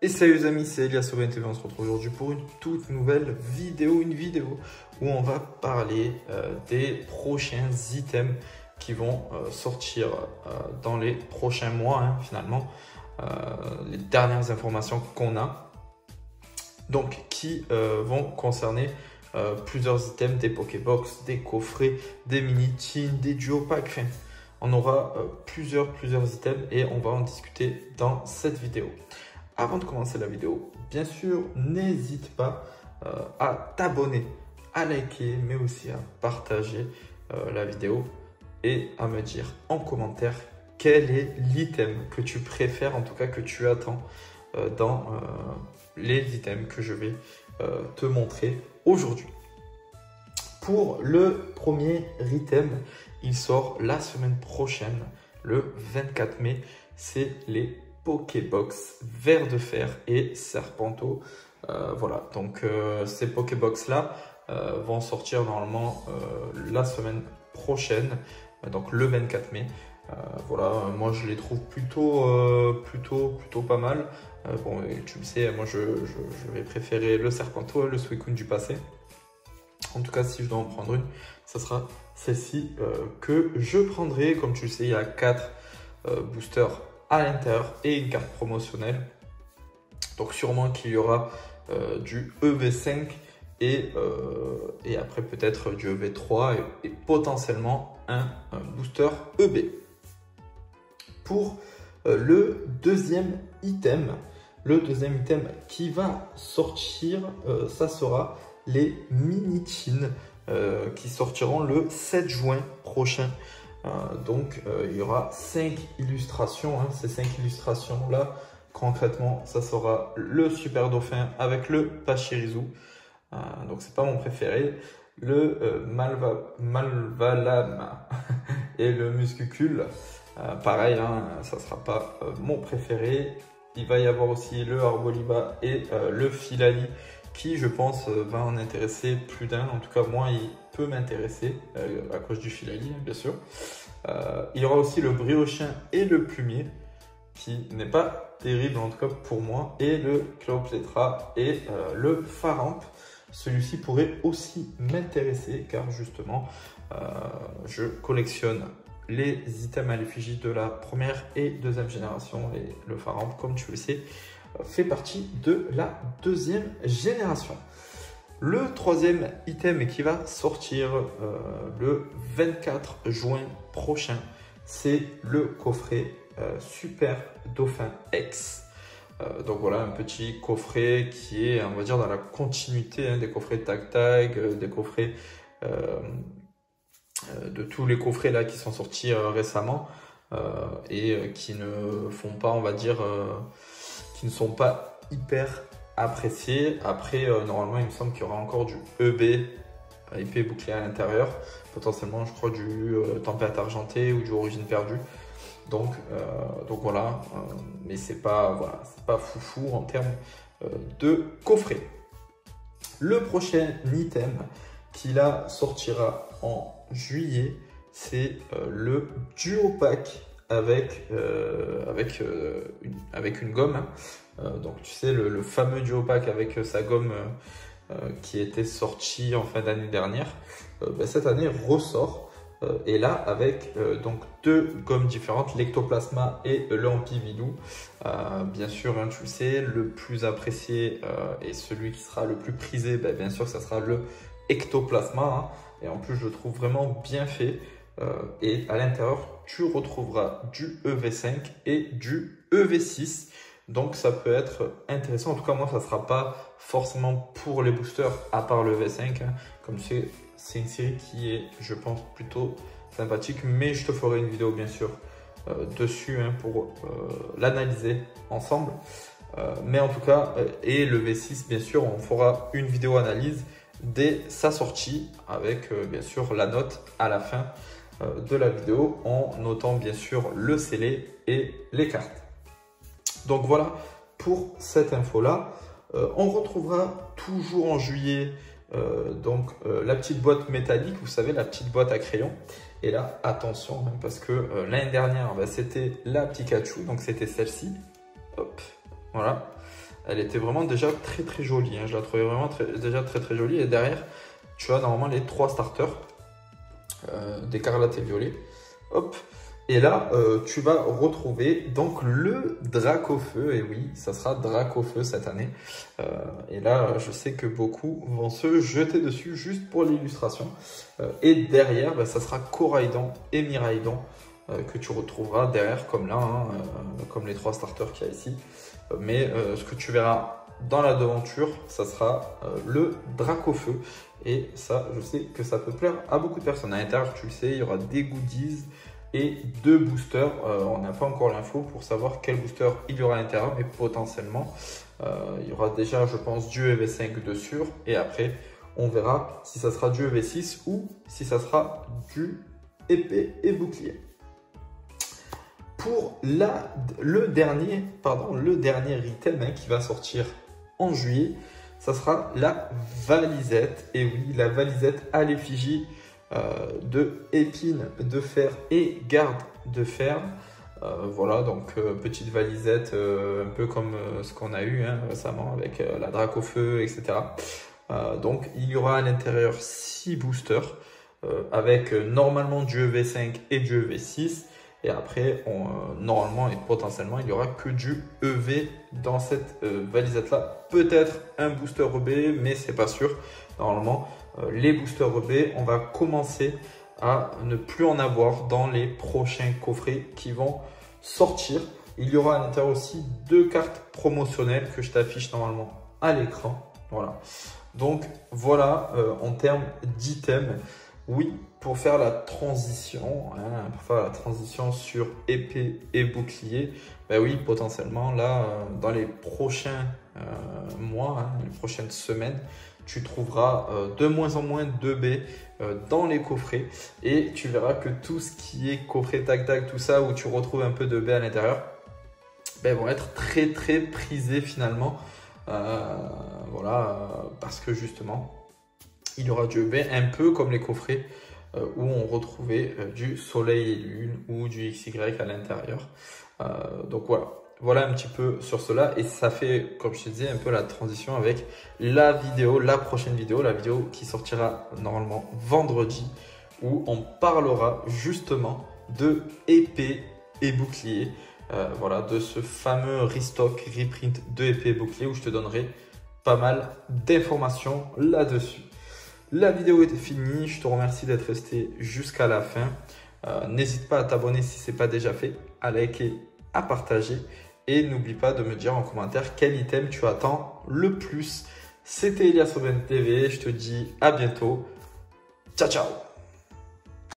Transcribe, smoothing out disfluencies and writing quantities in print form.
Et salut les amis, c'est Elias sur NTV, on se retrouve aujourd'hui pour une toute nouvelle vidéo, où on va parler des prochains items qui vont sortir dans les prochains mois, finalement, les dernières informations qu'on a, donc qui vont concerner plusieurs items, des Pokébox, des coffrets, des mini-tins, des duo packs, enfin, on aura plusieurs items et on va en discuter dans cette vidéo. Avant de commencer la vidéo, bien sûr, n'hésite pas à t'abonner, à liker, mais aussi à partager la vidéo et à me dire en commentaire quel est l'item que tu préfères, en tout cas que tu attends dans les items que je vais te montrer aujourd'hui. Pour le premier item, il sort la semaine prochaine, le 24 mai, c'est les Pokébox Ver de Fer et Serpenteau. Voilà, donc ces Pokébox là vont sortir normalement la semaine prochaine, donc le 24 mai. Voilà, moi je les trouve plutôt pas mal. Bon, tu le sais, moi je vais préférer le Serpenteau et le Suicune du passé. En tout cas, si je dois en prendre une, ça sera celle-ci que je prendrai. Comme tu le sais, il y a 4 boosters à l'intérieur et une carte promotionnelle. Donc sûrement qu'il y aura du EV5 et après peut-être du EV3 et potentiellement un booster EB. Pour le deuxième item qui va sortir, ça sera les mini-tins qui sortiront le 7 juin prochain. Donc il y aura 5 illustrations, ces 5 illustrations là concrètement ça sera le Super Dauphin avec le Pachirisu, donc c'est pas mon préféré, le Malvalama et le Muscucule, pareil, ça sera pas mon préféré. Il va y avoir aussi le Arboliba et le Filali qui je pense va en intéresser plus d'un. En tout cas moi il peut m'intéresser à cause du Filali bien sûr. Il y aura aussi le Briochin et le Plumier qui n'est pas terrible en tout cas pour moi, et le Cléopatra et le Faramp. Celui-ci pourrait aussi m'intéresser car justement je collectionne les items à l'effigie de la première et deuxième génération, et le Faramp, comme tu le sais, fait partie de la deuxième génération. Le troisième item qui va sortir le 24 juin prochain, c'est le coffret Super Dauphin X. Donc voilà, un petit coffret qui est, on va dire, dans la continuité des coffrets Tag Tag, des coffrets de tous les coffrets là qui sont sortis récemment et qui ne font pas, on va dire, qui ne sont pas hyper appréciés. Après, normalement, il me semble qu'il y aura encore du EB, épée bouclier à l'intérieur, potentiellement, je crois, du Tempête argentée ou du Origine perdue. Donc voilà, mais c'est pas, voilà, c'est pas foufou en termes de coffret. Le prochain item qui là sortira en juillet, c'est le duo pack avec une gomme. Donc tu sais, le fameux duo pack avec sa gomme qui était sorti en fin d'année dernière, cette année ressort. Et là avec donc 2 gommes différentes, l'Ectoplasma et le Ampividou. Bien sûr, tu le sais, le plus apprécié et celui qui sera le plus prisé, bien sûr ça sera le Ectoplasma, et en plus je le trouve vraiment bien fait. Et à l'intérieur tu retrouveras du EV5 et du EV6, donc ça peut être intéressant. En tout cas moi ça sera pas forcément pour les boosters à part le EV5, comme tu sais, c'est une série qui est, je pense, plutôt sympathique, mais je te ferai une vidéo bien sûr dessus pour l'analyser ensemble. Mais en tout cas, et le V6 bien sûr, on fera une vidéo analyse dès sa sortie avec bien sûr la note à la fin de la vidéo, en notant bien sûr le scellé et les cartes. Donc voilà pour cette info là. On retrouvera toujours en juillet la petite boîte métallique, vous savez, la petite boîte à crayon. Et là attention, parce que l'année dernière c'était la Pikachu, donc c'était celle-ci, hop, voilà. elle était vraiment déjà très jolie. Hein. Je la trouvais vraiment déjà très jolie. Et derrière, tu as normalement les 3 starters d'écarlate et violet. Hop. Et là, tu vas retrouver donc le Dracofeu. Et oui, ça sera Dracofeu cette année. Et là, je sais que beaucoup vont se jeter dessus juste pour l'illustration. Et derrière, bah, ça sera Coraidon et Miraidon que tu retrouveras derrière, comme là, hein, comme les 3 starters qu'il y a ici. Mais ce que tu verras dans la devanture, ça sera le Dracofeu. Et ça, je sais que ça peut plaire à beaucoup de personnes. À l'intérieur, tu le sais, il y aura des goodies et 2 boosters. On n'a pas encore l'info pour savoir quel booster il y aura à l'intérieur, mais potentiellement, il y aura déjà, je pense, du EV5 de sûr. Et après, on verra si ça sera du EV6 ou si ça sera du épée et bouclier. Pour le dernier item hein, qui va sortir en juillet, ça sera la valisette. Et oui, la valisette à l'effigie de épine de fer et garde de fer. Voilà, donc petite valisette un peu comme ce qu'on a eu hein, récemment avec la Dracofeu, etc. Donc il y aura à l'intérieur 6 boosters avec normalement du EV5 et du EV6. Et après, normalement et potentiellement, il n'y aura que du EV dans cette valisette-là. Peut-être un booster EB, mais c'est pas sûr. Normalement, les boosters EB, on va commencer à ne plus en avoir dans les prochains coffrets qui vont sortir. Il y aura à l'intérieur aussi 2 cartes promotionnelles que je t'affiche normalement à l'écran. Voilà. Donc voilà, en termes d'items. Oui, pour faire la transition, hein, sur épée et bouclier, ben oui, potentiellement, là, dans les prochains mois, hein, les prochaines semaines, tu trouveras de moins en moins d'EB dans les coffrets et tu verras que tout ce qui est coffret tac-tac, tout ça, où tu retrouves un peu d'EB à l'intérieur, ben, vont être très prisés finalement. Voilà, parce que justement, il y aura du EB un peu comme les coffrets où on retrouvait du soleil et lune ou du XY à l'intérieur. Donc voilà un petit peu sur cela. Et ça fait, comme je te disais, un peu la transition avec la prochaine vidéo, la vidéo qui sortira normalement vendredi, où on parlera justement de épée et bouclier. Voilà, de ce fameux restock, reprint de épée et bouclier où je te donnerai pas mal d'informations là-dessus. La vidéo est finie, je te remercie d'être resté jusqu'à la fin. N'hésite pas à t'abonner si ce n'est pas déjà fait, à liker, à partager et n'oublie pas de me dire en commentaire quel item tu attends le plus. C'était Elias Aubaine TV, je te dis à bientôt. Ciao ciao.